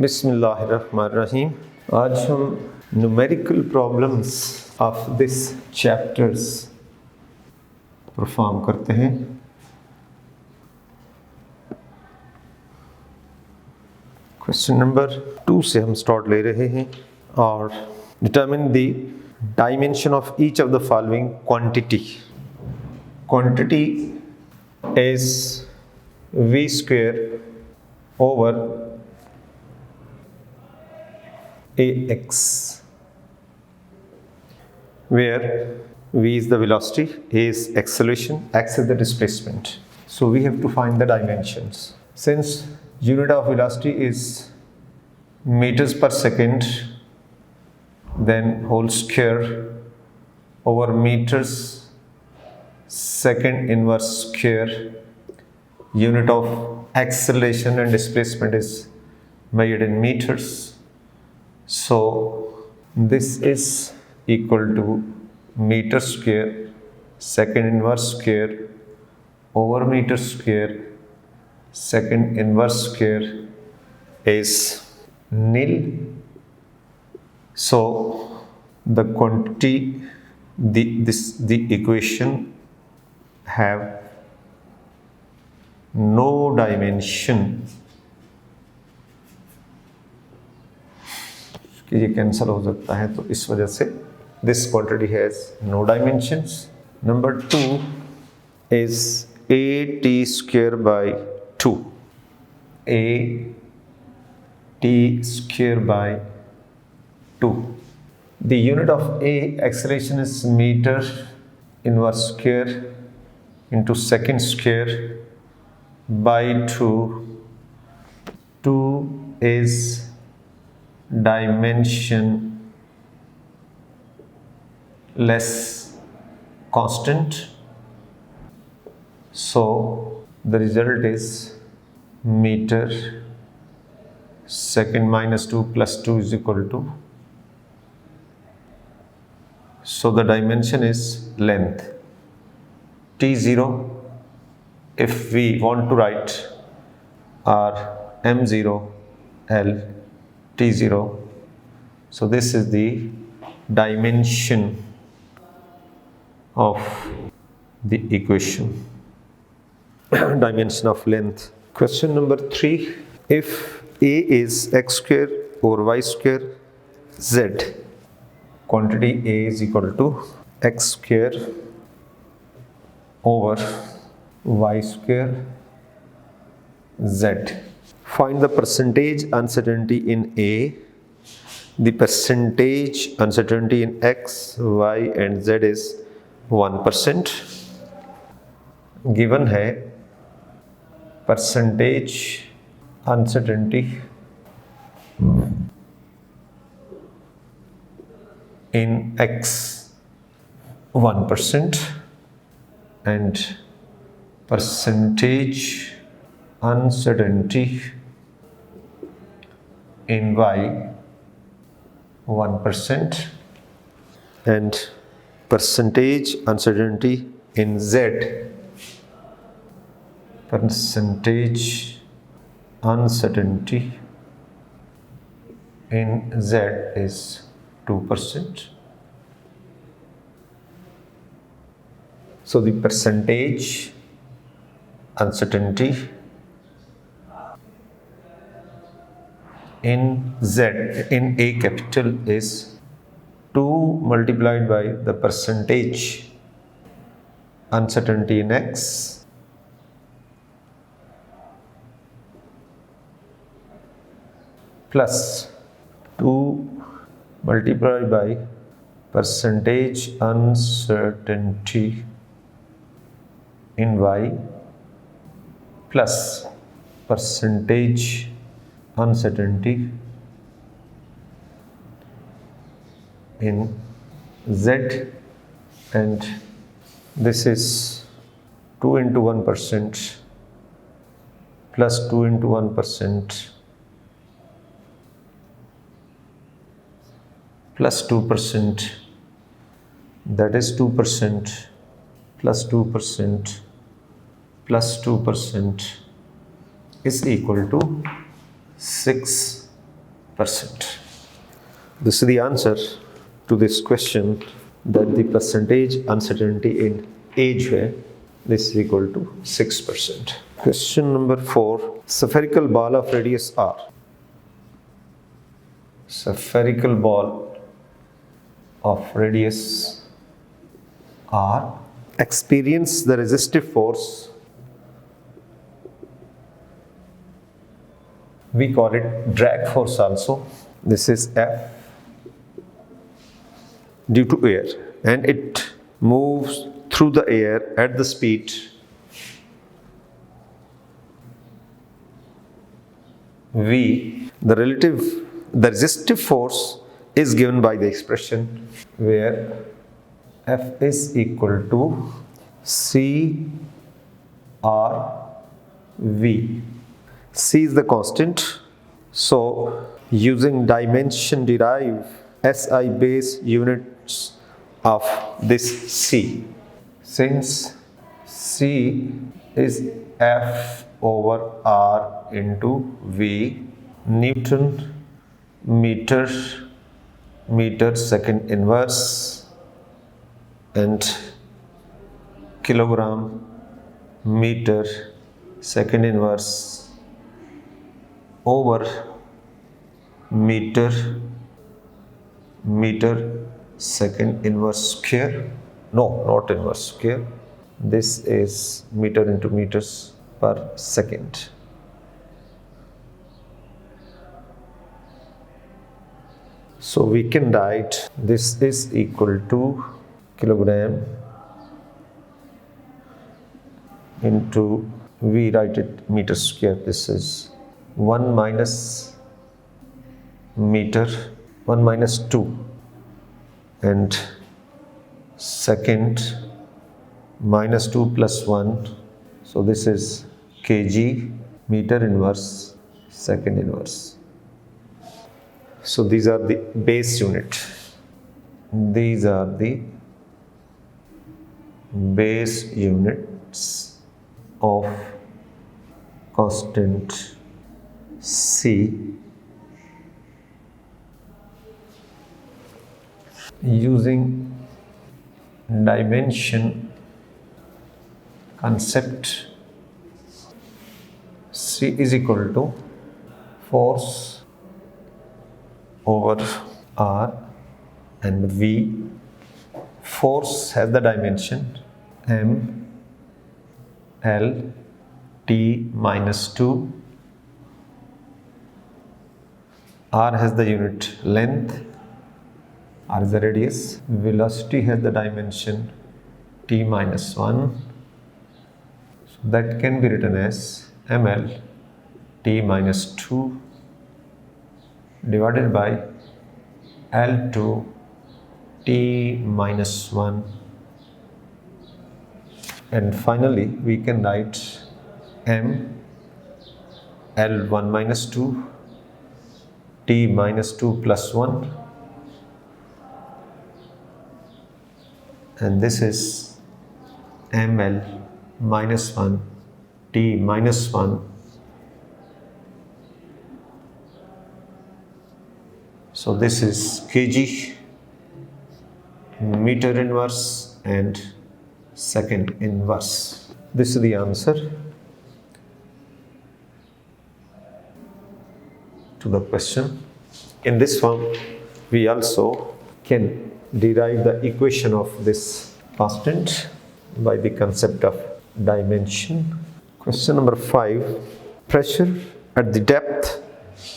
बिस्मिल्लाहिर्रहमानिर्रहीम। आज हम numerical problems of this chapters perform करते हैं। क्वेश्चन नंबर 2 से हम स्टार्ट ले रहे हैं और determine the dimension of each of the following quantity. Quantity is v square over ax, where v is the velocity, a is acceleration, x is the displacement. So we have to find the dimensions. Since unit of velocity is meters per second, then whole square over meters second inverse square. Unit of acceleration and displacement is measured in meters. So this is equal to meter square second inverse square over meter square second inverse square is nil. So the quantity, the equation have no dimension. ये cancel हो सकता है, तो इस वजह से this quantity has no dimensions. Number 2 is at square by 2. At square by 2. The unit of a acceleration is meter inverse square into second square by 2. 2 is dimension less constant. So the result is meter second minus 2 plus 2 is equal to. So the dimension is length t0. If we want to write r m0 l t0, so this is the dimension of the equation. Dimension of length. Question number 3. If a is x square over y square z, quantity a is equal to x square over y square z. Find the percentage uncertainty in A, the percentage uncertainty in x, y and z is 1%. Given है percentage uncertainty in x 1% and percentage uncertainty in y 1% and percentage uncertainty in z, percentage uncertainty in z is 2%. So the percentage uncertainty in z, in A capital, is 2 multiplied by the percentage uncertainty in x plus 2 multiplied by percentage uncertainty in y plus percentage uncertainty in z, and this is 2 into 1% plus 2 into 1% plus 2%, that is 2% plus 2% plus 2% is equal to 6 This is the answer to this question, that the percentage uncertainty in age है, this is equal to 6%. Question number 4. Spherical ball of radius r. Spherical ball of radius r experience the resistive force, we call it drag force also. This is F due to air, and it moves through the air at the speed v. The resistive force is given by the expression where F is equal to C R V. C is the constant, so using dimension derive SI base units of this C. Since C is F over R into V, Newton meter second inverse and kilogram meter second inverse over meter second inverse square. No, not inverse square. This is meter into meters per second. So we can write this is equal to kilogram into, we write it meter square. This is 1 minus meter, 1 minus 2, and second minus 2 plus 1. So this is kg meter inverse second inverse. So these are the base unit. These are the base units of constant C using dimension concept. C is equal to force over R and V. Force has the dimension M L T minus 2. R has the unit length, R is the radius. Velocity has the dimension T minus 1. So that can be written as ml T minus 2 divided by L2 T minus 1. And finally we can write M L1 minus 2 T minus 2 plus 1, and this is ml minus 1 T minus 1. So this is kg meter inverse and second inverse. This is the answer to the question. In this form, we also can derive the equation of this constant by the concept of dimension. Question number 5. Pressure at the depth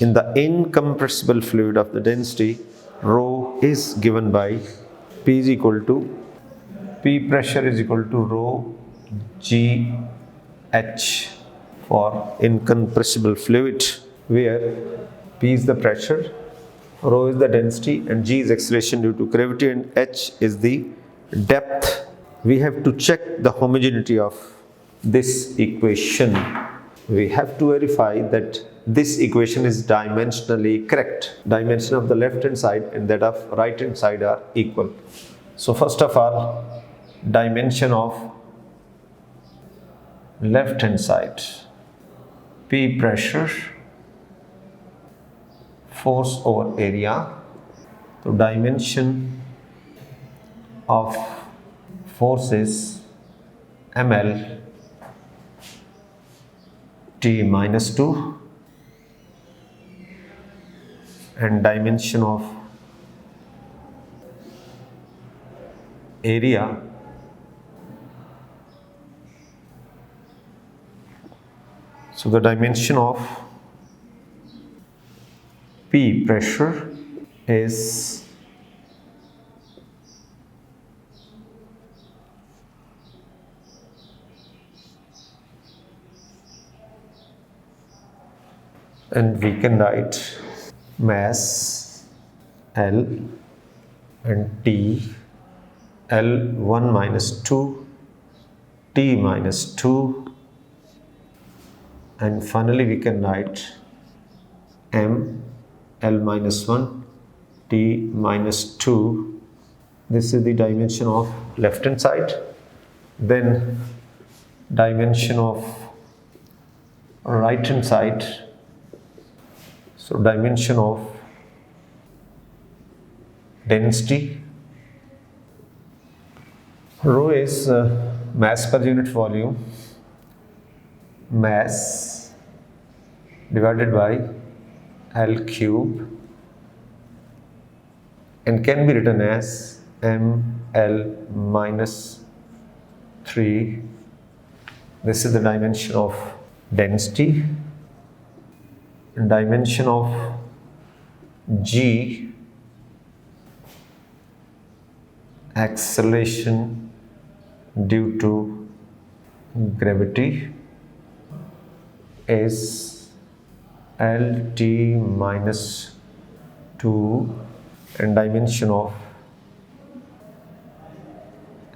in the incompressible fluid of the density rho is given by P is equal to, P pressure is equal to rho G H for incompressible fluid, where P is the pressure, rho is the density, and G is acceleration due to gravity, and H is the depth. We have to check the homogeneity of this equation. We have to verify that this equation is dimensionally correct. Dimension of the left hand side and that of right hand side are equal. So first of all, dimension of left hand side, P pressure, force over area. So dimension of force is ml T minus 2, and dimension of area so the dimension of P pressure is and we can write mass L and T L1 minus 2 T minus 2, and finally we can write M L minus 1 T minus 2. This is the dimension of left hand side. Then dimension of right hand side. So dimension of density. Rho is mass per unit volume, mass divided by L cube, and can be written as ml minus 3. This is the dimension of density. And dimension of G, acceleration due to gravity, is LT minus 2, and dimension of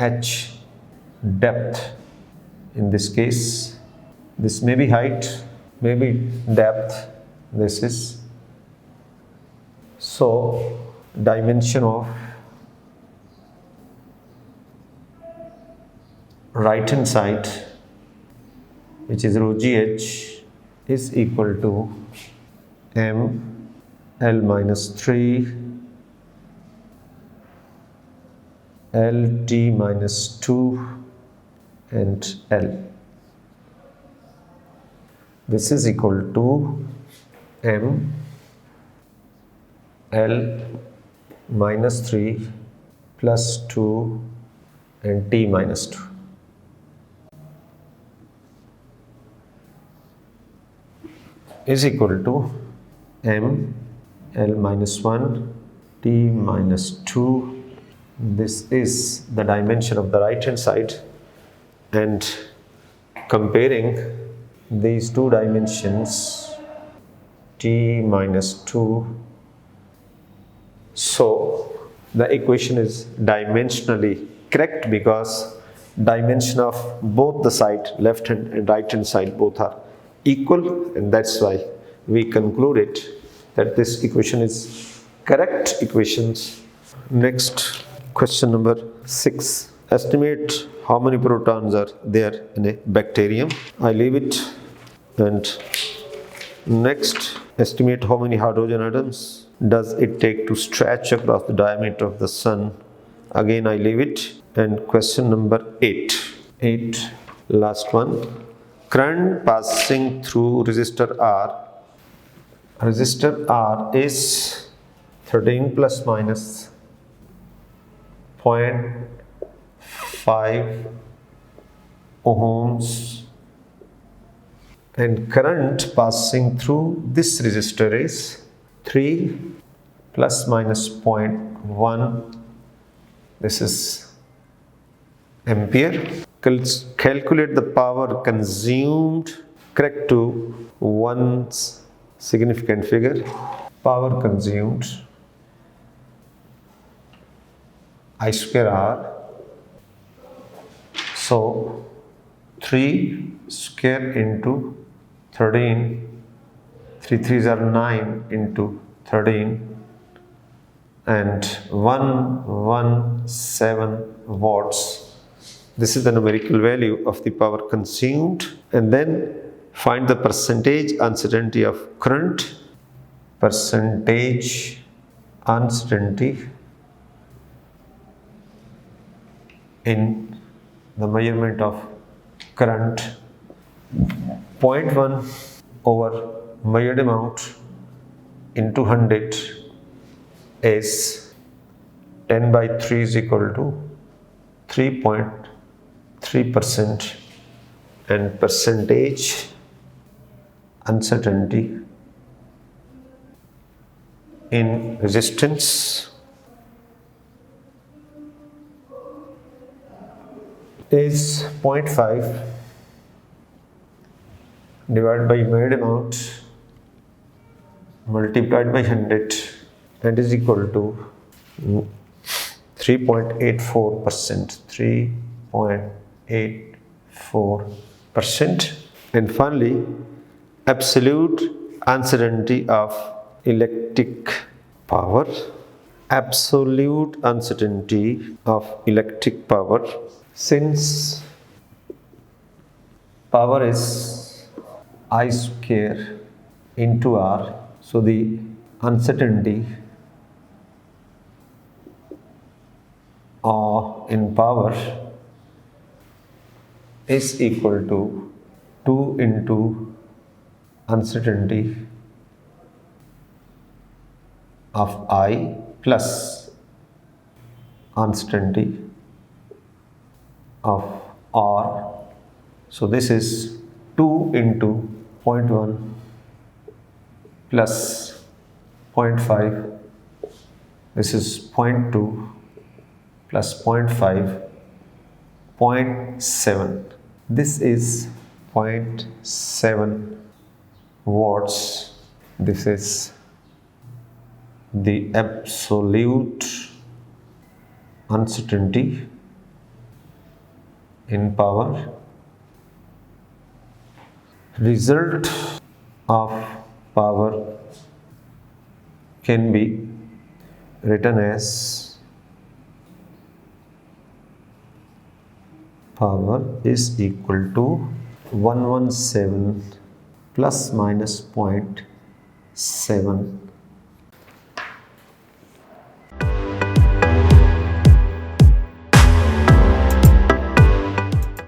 H, depth. In this case, this may be height, maybe depth. This is so dimension of right hand side, which is rho GH, is equal to M L minus 3 L T minus 2 and L. This is equal to M L minus 3 plus 2 and T minus 2. Is equal to M L minus 1 T minus 2. This is the dimension of the right hand side, and comparing these two dimensions, T minus 2, so the equation is dimensionally correct because dimension of both the side, left hand and right hand side, both are equal, and that's why we concluded that this equation is correct equations. Next, question number 6. Estimate how many protons are there in a bacterium. I leave it. And next, estimate how many hydrogen atoms does it take to stretch across the diameter of the sun. Again, I leave it. And question number 8, last one. Current passing through resistor R. Resistor R is 13 plus minus 0.5 ohms, and current passing through this resistor is 3 plus minus 0.1. This is ampere. Calculate the power consumed. Correct to one significant figure. Power consumed, I square R. So 3 square into 13, 3 3s are 9 into 13, and 117 watts. This is the numerical value of the power consumed. And then find the percentage uncertainty of current percentage uncertainty in the measurement of current. 0.1 over measured amount into 100 is 10 by 3 is equal to 3.3%, and percentage uncertainty in resistance is 0.5 divided by measured amount multiplied by 100 and is equal to 3.84%. 3.84%. And finally, absolute uncertainty of electric power. Absolute uncertainty of electric power. Since power is I square into R, so the uncertainty in power is equal to 2 into uncertainty of I plus uncertainty of R. So this is 2 into 0.1 plus 0.5. This is 0.2 plus 0.5, 0.7. This is 0.7 watts. This is the absolute uncertainty in power. Result of power can be written as power is equal to 117 plus minus 0.7